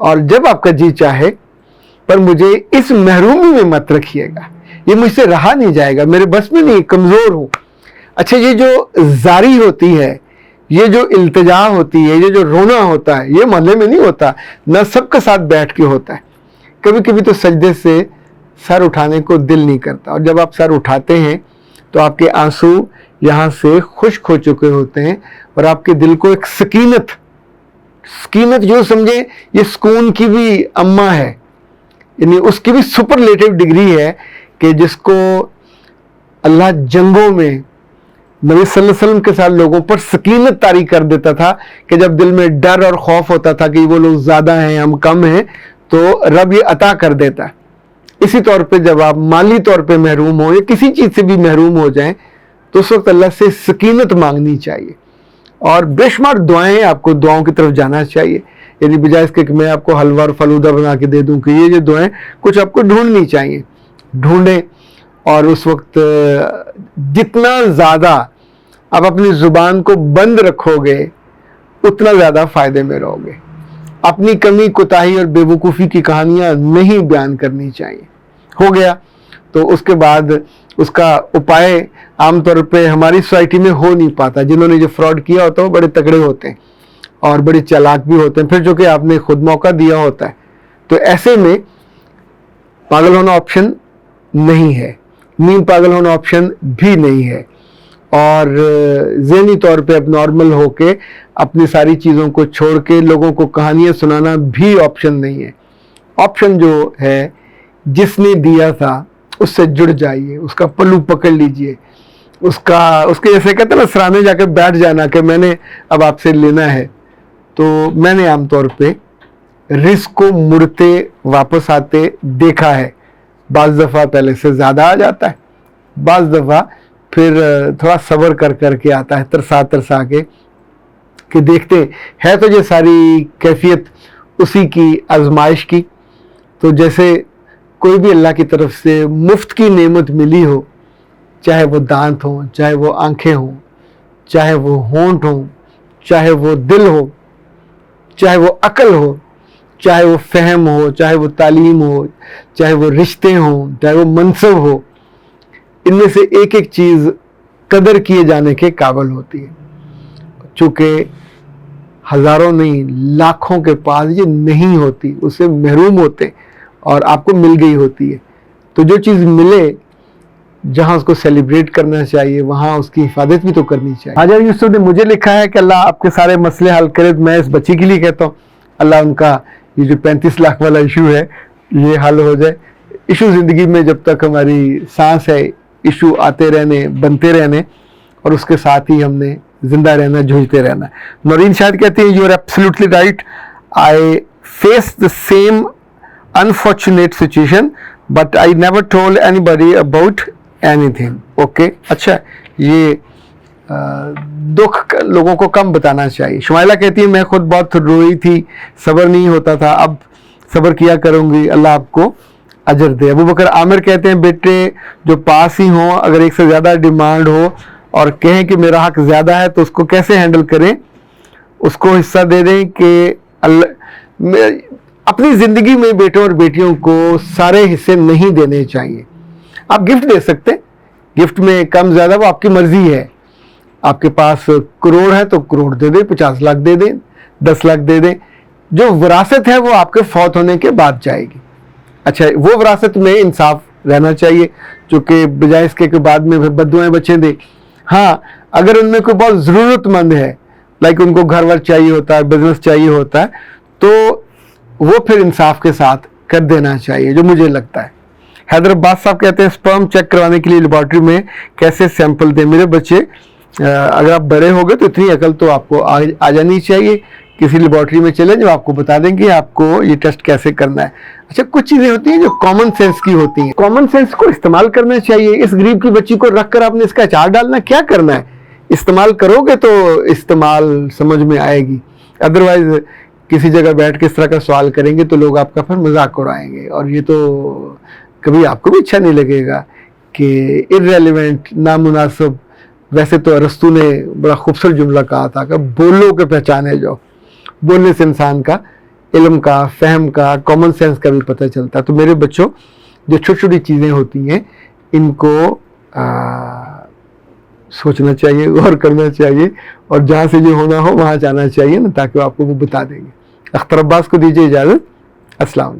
اور جب آپ کا جی چاہے پر مجھے اس محرومی میں مت رکھیے گا، یہ مجھ سے رہا نہیں جائے گا، میرے بس میں نہیں، کمزور ہوں۔ اچھا، یہ جو زاری ہوتی ہے، یہ جو التجا ہوتی ہے، یہ جو رونا ہوتا ہے، یہ محلے میں نہیں ہوتا، نہ سب کے ساتھ بیٹھ کے ہوتا ہے، کبھی کبھی تو سجدے سے سر اٹھانے کو دل نہیں کرتا، اور جب آپ سر اٹھاتے ہیں تو آپ کے آنسو یہاں سے خشک ہو چکے ہوتے ہیں، اور آپ کے دل کو ایک سکینت جو سمجھیں یہ سکون کی بھی اماں ہے، یعنی اس کی بھی سپرلیٹو ڈگری ہے کہ جس کو اللہ جنگوں میں نبی صلی اللہ علیہ وسلم کے ساتھ لوگوں پر سکینت طاری کر دیتا تھا کہ جب دل میں ڈر اور خوف ہوتا تھا کہ وہ لوگ زیادہ ہیں ہم کم ہیں، تو رب یہ عطا کر دیتا ہے۔ اسی طور پہ جب آپ مالی طور پہ محروم ہو یا کسی چیز سے بھی محروم ہو جائیں تو اس وقت اللہ سے سکینت مانگنی چاہیے، اور بے شمار دعائیں، آپ کو دعاؤں کی طرف جانا چاہیے، یعنی بجائے اس کے کہ میں آپ کو حلوہ اور فلودہ بنا کے دے دوں کہ یہ جو دعائیں کچھ آپ کو ڈھونڈنی چاہیے، ڈھونڈیں، اور اس وقت جتنا زیادہ آپ اپنی زبان کو بند رکھو گے اتنا زیادہ فائدے میں رہو گے۔ اپنی کمی، کوتاہی اور بے وقوفی کی کہانیاں نہیں بیان کرنی چاہیے۔ ہو گیا تو اس کے بعد اس کا اپائے عام طور پہ ہماری سوسائٹی میں ہو نہیں پاتا۔ جنہوں نے جو فراڈ کیا ہوتا ہے وہ بڑے تگڑے ہوتے ہیں اور بڑے چالاک بھی ہوتے ہیں، پھر جو کہ آپ نے خود موقع دیا ہوتا ہے، تو ایسے میں پاگل ہونا آپشن نہیں ہے، نیم پاگل ہونا آپشن بھی نہیں ہے، اور ذہنی طور پہ اب نارمل ہو کے اپنی ساری چیزوں کو چھوڑ کے لوگوں کو کہانیاں سنانا بھی آپشن نہیں ہے۔ آپشن جو ہے جس نے دیا تھا اس سے جڑ جائیے، اس کا پلو پکڑ لیجئے، اس کے جیسے کہتے ہیں نا سرانے جا کے بیٹھ جانا کہ میں نے اب آپ سے لینا ہے۔ تو میں نے عام طور پہ رزق کو مڑتے واپس آتے دیکھا ہے، بعض دفعہ پہلے سے زیادہ آ جاتا ہے، بعض دفعہ پھر تھوڑا صبر کر کے آتا ہے، ترسا کے کہ دیکھتے ہے تو یہ ساری کیفیت اسی کی آزمائش کی۔ تو جیسے کوئی بھی اللہ کی طرف سے مفت کی نعمت ملی ہو، چاہے وہ دانت ہوں، چاہے وہ آنکھیں ہوں، چاہے وہ ہونٹ ہوں، چاہے وہ دل ہو، چاہے وہ عقل ہو، چاہے وہ فہم ہو، چاہے وہ تعلیم ہو، چاہے وہ رشتے ہوں، چاہے وہ منصب ہو، ان میں سے ایک ایک چیز قدر کیے جانے کے قابل ہوتی ہے۔ چونکہ ہزاروں نہیں لاکھوں کے پاس یہ نہیں ہوتی، اس سے محروم ہوتے اور آپ کو مل گئی ہوتی ہے۔ تو جو چیز ملے جہاں اس کو سیلیبریٹ کرنا چاہیے وہاں اس کی حفاظت بھی تو کرنی چاہیے۔ حاجر یوسف نے مجھے لکھا ہے کہ اللہ آپ کے سارے مسئلے حل کرے، میں اس بچی کے لیے کہتا ہوں اللہ ان کا یہ جو 35 لاکھ والا ایشو ہے یہ حل ہو جائے۔ ایشو زندگی میں جب تک ہماری سانس ہے ایشو آتے رہنے، بنتے رہنے، اور اس کے ساتھ ہی ہم نے زندہ رہنا، جھوجتے رہنا۔ نورین شاید کہتے ہیں you are absolutely right, I face the same unfortunate situation but I never told anybody about anything. Okay, اچھا، یہ دکھ لوگوں کو کم بتانا چاہیے۔ شمائلہ کہتی ہے میں خود بہت روئی تھی، صبر نہیں ہوتا تھا، اب صبر کیا کروں گی، اللہ آپ کو اجر دے۔ ابو بکر عامر کہتے ہیں بیٹے جو پاس ہی ہوں اگر ایک سے زیادہ ڈیمانڈ ہو اور کہیں کہ میرا حق زیادہ ہے تو اس کو کیسے ہینڈل کریں؟ اس کو حصہ دے دیں کہ اپنی زندگی میں بیٹوں اور بیٹیوں کو سارے حصے نہیں دینے چاہیے۔ آپ گفٹ دے سکتے، گفٹ میں کم زیادہ وہ آپ کی مرضی ہے۔ آپ کے پاس کروڑ ہے تو کروڑ دے دیں، 50 لاکھ دے دیں، 10 لاکھ دے دیں۔ جو وراثت ہے وہ آپ کے فوت ہونے کے بعد جائے گی۔ اچھا، وہ وراثت میں انصاف رہنا چاہیے، جو کہ بجائے اس کے بعد میں بد دعائیں بچیں دیں۔ ہاں، اگر ان میں کوئی بہت ضرورت مند ہے، لائک ان کو گھر ور چاہیے ہوتا ہے، بزنس چاہیے ہوتا ہے، تو وہ پھر انصاف کے ساتھ کر دینا چاہیے، جو مجھے لگتا ہے۔ حیدر عباس صاحب کہتے ہیں سپرم چیک کروانے کے لیے لیبارٹری میں کیسے سیمپل دیں؟ میرے بچے اگر آپ بڑے ہو گئے تو اتنی عقل تو آپ کو آ جانی چاہیے، کسی لیبارٹری میں چلیں جو آپ کو بتا دیں کہ آپ کو یہ ٹیسٹ کیسے کرنا ہے۔ اچھا، کچھ چیزیں ہوتی ہیں جو کامن سینس کی ہوتی ہیں، کامن سینس کو استعمال کرنا چاہیے۔ اس غریب کی بچی کو رکھ کر آپ نے اس کا اچار ڈالنا، کیا کرنا ہے؟ استعمال کرو گے تو استعمال سمجھ میں آئے گی، ادروائز کسی جگہ بیٹھ کے اس طرح کا سوال کریں گے تو لوگ آپ کا پھر مذاق اڑائیں گے، اور یہ تو کبھی آپ کو بھی اچھا نہیں لگے گا کہ irrelevant، نامناسب۔ ویسے تو ارسطو نے بڑا خوبصورت جملہ کہا تھا کہ بولو کہ پہچانے جاؤ، بولنے سے انسان کا علم کا, فہم کا, کامن سینس کا بھی پتہ چلتا ہے. تو میرے بچوں, جو چھوٹی چھوٹی چیزیں ہوتی ہیں ان کو سوچنا چاہیے, غور کرنا چاہیے, اور جہاں سے جو ہونا ہو وہاں جانا چاہیے نا, تاکہ آپ کو وہ بتا دیں گے. اختر عباس کو دیجیے اجازت. السلام علیکم.